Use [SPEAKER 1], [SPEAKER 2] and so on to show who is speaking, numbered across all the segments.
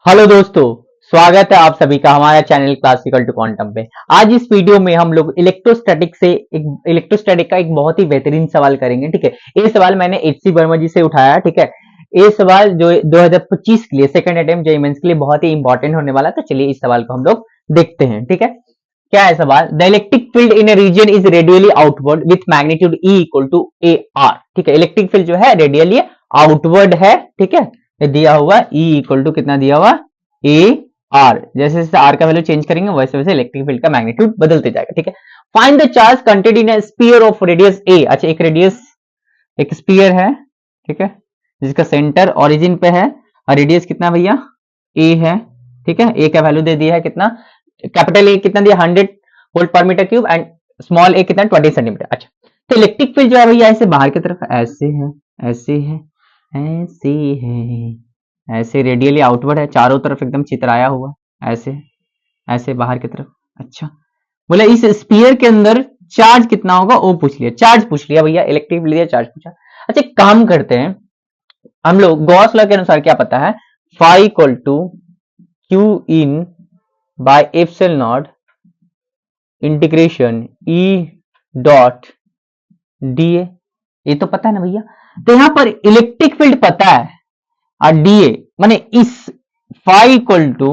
[SPEAKER 1] Hello दोस्तों, स्वागत है आप सभी का हमारा चैनल क्लासिकल टू क्वांटम पे। आज इस वीडियो में हम लोग इलेक्ट्रोस्टैटिक का एक बहुत ही बेहतरीन सवाल करेंगे। ठीक है, ये सवाल मैंने एचसी वर्मा जी से उठाया। ठीक है, ये सवाल जो 2025 के लिए सेकंड अटेम्प्ट जेईई मेंस के लिए बहुत ही इंपॉर्टेंट होने वाला है। तो चलिए इस सवाल को हम लोग देखते हैं। ठीक है, क्या है सवाल? The electric field in a region is radially outward with magnitude E equal to A R. ठीक है, इलेक्ट्रिक फील्ड जो है रेडियली आउटवर्ड है। ठीक है, दिया हुआ E इक्वल टू कितना दिया हुआ ए आर। जैसे जैसे आर का वैल्यू चेंज करेंगे वैसे वैसे इलेक्ट्रिक फील्ड का मैग्नीट्यूड बदलते जाएगा। ठीक है, find the charge content in sphere of radius A. अच्छा, एक स्पीयर है। ठीक है, जिसका सेंटर ओरिजिन पे है और रेडियस कितना भैया ए है। ठीक है, ए का वैल्यू दे दिया है कितना, कैपिटल ए कितना दिया 100 वोल्ट पर मीटर क्यूब एंड स्मॉल ए कितना 20 सेंटीमीटर। अच्छा, तो इलेक्ट्रिक फील्ड जो है भैया ऐसे बाहर की तरफ ऐसे है, ऐसे है, ऐसे है, ऐसे रेडियली आउटवर्ड है, चारों तरफ एकदम चितराया हुआ, ऐसे ऐसे बाहर की तरफ। अच्छा, बोले इस स्पीयर के अंदर चार्ज कितना होगा वो पूछ लिया, चार्ज पूछ लिया भैया, इलेक्ट्रिक फील्ड दिया, चार्ज पूछा। अच्छा, एक काम करते हैं हम लोग, गॉस लॉ के अनुसार क्या पता है, phi equal to Q in by epsilon naught integration E dot D A. ये तो पता है ना भैया। तो यहां पर इलेक्ट्रिक फील्ड पता है और डीए माने इस phi equal to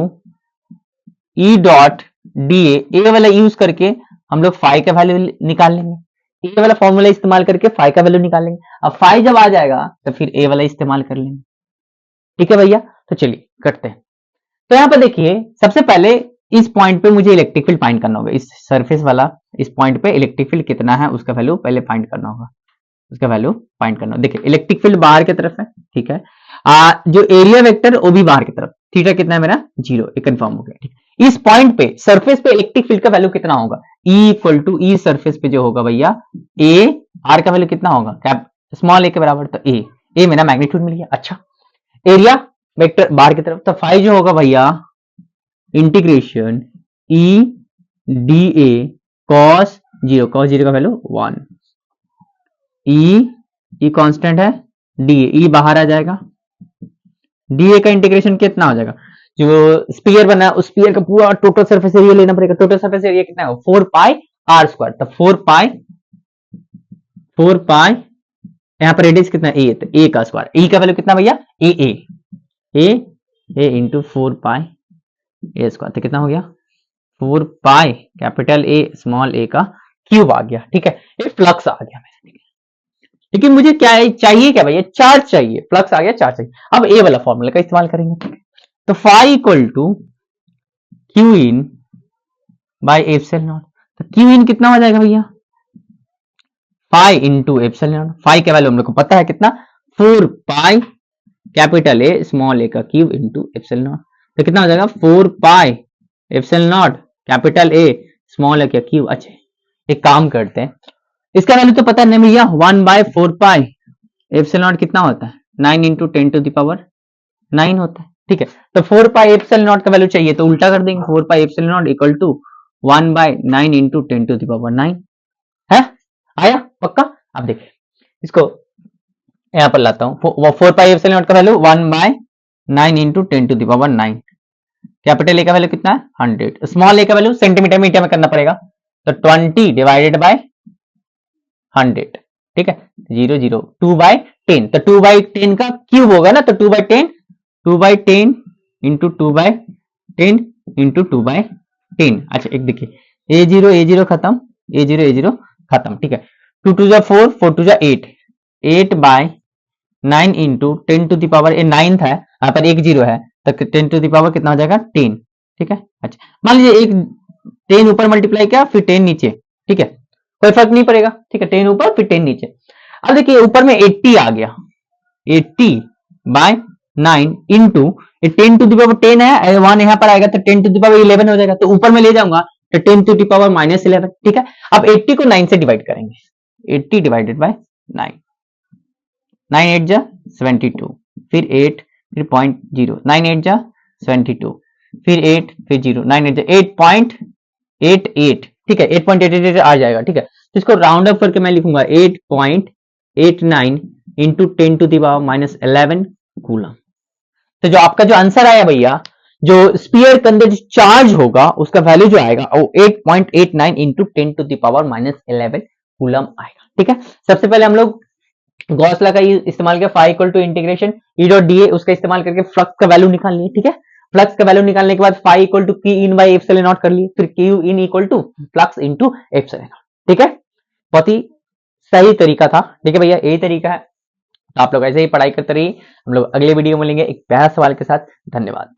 [SPEAKER 1] E dot DA, A वाला यूज करके हम लोग फाई का वैल्यू निकाल लेंगे। ए वाला फॉर्मूला इस्तेमाल करके फाई का वैल्यू निकाल लेंगे। अब फाई जब आ जाएगा तो फिर ए वाला इस्तेमाल कर लेंगे। ठीक है भैया, तो चलिए करते हैं। तो यहां पर देखिए, सबसे पहले इस पॉइंट पे मुझे इलेक्ट्रिक फील्ड फाइंड करना होगा। इस सरफेस वाला इस पॉइंट पे इलेक्ट्रिक फील्ड कितना है उसका वैल्यू पहले फाइंड करना होगा, उसका वैल्यू फाइंड करना। देखिए इलेक्ट्रिक फील्ड बाहर की तरफ है। ठीक है, जो एरिया वेक्टर वो भी बाहर की तरफ, थीटा कितना है मेरा 0, ये कंफर्म हो गया। ठीक, इस पॉइंट पे सरफेस पे इलेक्ट्रिक फील्ड का वैल्यू कितना होगा, E equal to E surface पे जो होगा भैया ए, आर का वैल्यू कितना होगा कैप स्मॉल ए के बराबर, तो ए मेरा मैग्नीट्यूड मिल गया। अच्छा, एरिया वेक्टर बाहर की तरफ, तो फाई जो होगा भैया integration E D A cos 0, cos 0 का वैल्यू 1, ई कांस्टेंट है, डी ई बाहर आ जाएगा, डीए का इंटीग्रेशन कितना हो जाएगा, जो स्पीयर बना है उस स्पीयर का पूरा टोटल सरफेस एरिया लेना पड़ेगा। टोटल सरफेस एरिया कितना है 4 पाई आर स्क्वायर, तो 4 पाई यहाँ पर रेडियस कितना ए, तो ए का स्क्वायर, ई का वैल्यू कितना भैया ए इंटू 4 पाई ए स्क्वायर, तो कितना हो गया 4 pi capital A small A का क्यूब आ गया। ठीक है, ये फ्लक्स आ गया मेरा। ठीक है, लेकिन मुझे क्या चाहिए, क्या भैया चार्ज चाहिए, फ्लक्स आ गया, चार्ज चाहिए। अब ए वाला फॉर्मूला का इस्तेमाल करेंगे। ठीक है, तो phi equal to Q in by epsilon naught, तो क्यू इन कितना हो जाएगा भैया phi into epsilon naught. Phi का वैल्यू हम लोग को पता है कितना 4 pi capital A small A का क्यूब इंटू एप्सिलॉन नॉट, तो कितना हो जाएगा 4 pi epsilon not capital A small A का क्यूब। अच्छा, एक काम करते हैं, इसका वैल्यू तो पता नहीं भैया 1 बाय 4 पाई एप्सिलॉन नॉट कितना होता है 9 इंटू 10 टू द पावर 9 होता है। ठीक है, तो 4 पाई एप्सिलॉन नॉट का वैल्यू चाहिए तो उल्टा कर देंगे, 4 pi epsilon naught equal to 1 by 9 into 10 to the power 9 है। आया पक्का? अब देखिए इसको यहां पर लाता हूं, 4 पाई एप्सिलॉन नॉट का value 1 by 9 into 10 to the power 9, capital A का वैल्यू कितना है 100, स्मॉल ए का वैल्यू सेंटीमीटर मीटर में करना पड़ेगा, तो 20 डिवाइडेड बाय 100। ठीक है, 0 0 2 बाय 10, तो 2 बाय 10 का क्यूब होगा ना, तो 2 by 10 into 2 by 10 into 2 by 10। अच्छा, एक देखिए ए जीरो खत्म, ए जीरो खत्म। ठीक है, 2 2 जा 4, 4 2 जा 8, 8 by 9 into 10 to the power, A 9 था यहाँ पर एक जीरो है, तो 10 टू द पावर कितना हो जाएगा 10। ठीक है, अच्छा मान लीजिए एक 10 ऊपर मल्टीप्लाई किया फिर 10 नीचे। ठीक है, कोई फर्क नहीं पड़ेगा। ठीक है, 10 ऊपर फिर 10 नीचे। अब देखिए ऊपर में 80 आ गया, 80 by 9 into 10 to the power 10 है, 1 यहाँ पर आएगा तो 10 टू द पावर 11 हो जाएगा, तो ऊपर में ले जाऊंगा तो 10 टू द पावर -11। ठीक है, अब 80 को 9 से डिवाइड करेंगे, 80 डिवाइडेड बाय 9, 9 8 जा 72, फिर 8 फिर 0.0, 9 8 जा 72, फिर 8 फिर 0, 9 8 जा 8.88। ठीक है, 8.88 आ जाएगा। ठीक है, तो इसको राउंड अप करके मैं लिखूंगा 8.89 into 10 to the power -11 coulomb. तो जो आपका जो आंसर आया भैया जो स्पीयर के अंदर जो चार्ज होगा उसका वैल्यू जो आएगा वो 8.89 into 10 to the power -11 coulomb आएगा। ठीक है, सबसे पहले हम लोग गॉस लॉ का इस्तेमाल किया, phi equal to integration E dot D A, उसका इस्तेमाल करके फ्लक्स का वैल्यू निकाल लिए। ठीक है, फ्लक्स का वैल्यू निकालने के बाद फाई इक्वल टू की इन बाई एप्सिलॉन नॉट कर लिए, फिर Q in equal to flux into epsilon naught. ठीक है, बहुत ही सही तरीका था। ठीक है भैया, यही तरीका है, आप लोग ऐसे ही पढ़ाई करते रहिए। हम लोग अगले वीडियो में मिलेंगे एक प्यारा सवाल के साथ। धन्यवाद।